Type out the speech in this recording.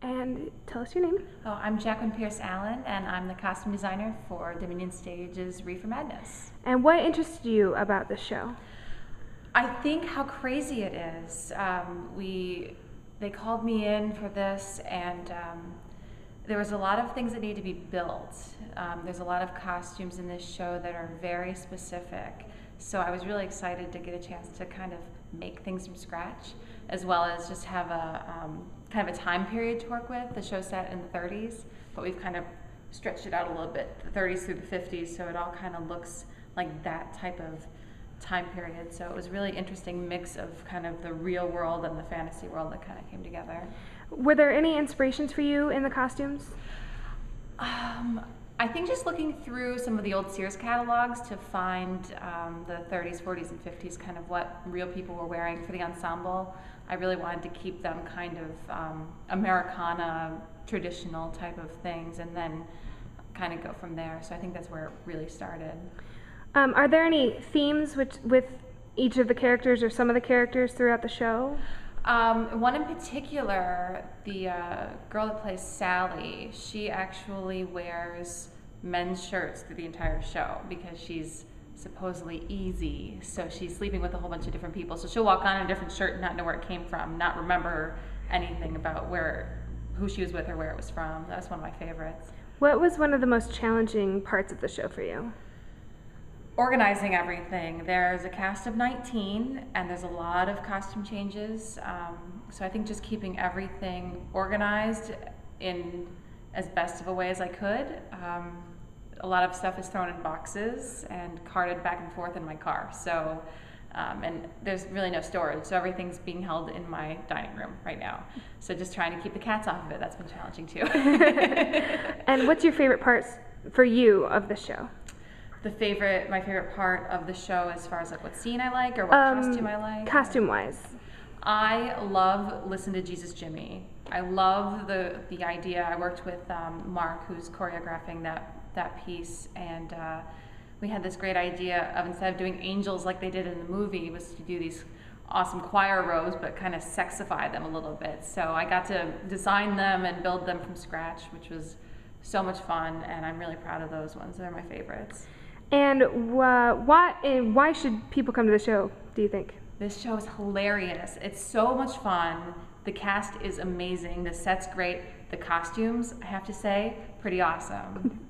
And tell us your name. Oh, I'm Jacquin Allen, and I'm the costume designer for Dominion Stage's Reefer Madness. And what interested you about the show? I think how crazy it is. They called me in for this, and there was a lot of things that need to be built. There's a lot of costumes in this show that are very specific. So I was really excited to get a chance to kind of make things from scratch, as well as just have a kind of a time period to work with. The show's set in the 30s, but we've kind of stretched it out a little bit, the 30s through the 50s, so it all kind of looks like that type of time period. So it was a really interesting mix of kind of the real world and the fantasy world that kind of came together. Were there any inspirations for you in the costumes? I think just looking through some of the old Sears catalogs to find the 30s, 40s, and 50s, kind of what real people were wearing for the ensemble. I really wanted to keep them kind of Americana, traditional type of things, and then kind of go from there. So I think that's where it really started. Are there any themes with each of the characters or some of the characters throughout the show? One in particular, the girl that plays Sally, she actually wears men's shirts through the entire show because she's supposedly easy. So she's sleeping with a whole bunch of different people. So she'll walk on a different shirt and not know where it came from, not remember anything about who she was with or where it was from. That was one of my favorites. What was one of the most challenging parts of the show for you? Organizing everything. There's a cast of 19 and there's a lot of costume changes. So I think just keeping everything organized in as best of a way as I could. A lot of stuff is thrown in boxes and carted back and forth in my car. So, and there's really no storage. So everything's being held in my dining room right now. So just trying to keep the cats off of it, that's been challenging too. And what's your favorite parts for you of the show? My favorite part of the show as far as like what scene I like or what costume I like? Costume-wise. I love Listen to Jesus Jimmy. I love the idea. I worked with Mark, who's choreographing that piece, and we had this great idea of, instead of doing angels like they did in the movie, was to do these awesome choir robes but kind of sexify them a little bit. So I got to design them and build them from scratch, which was so much fun, and I'm really proud of those ones. They're my favorites. And why should people come to the show, do you think? This show is hilarious. It's so much fun. The cast is amazing. The set's great. The costumes, I have to say, pretty awesome.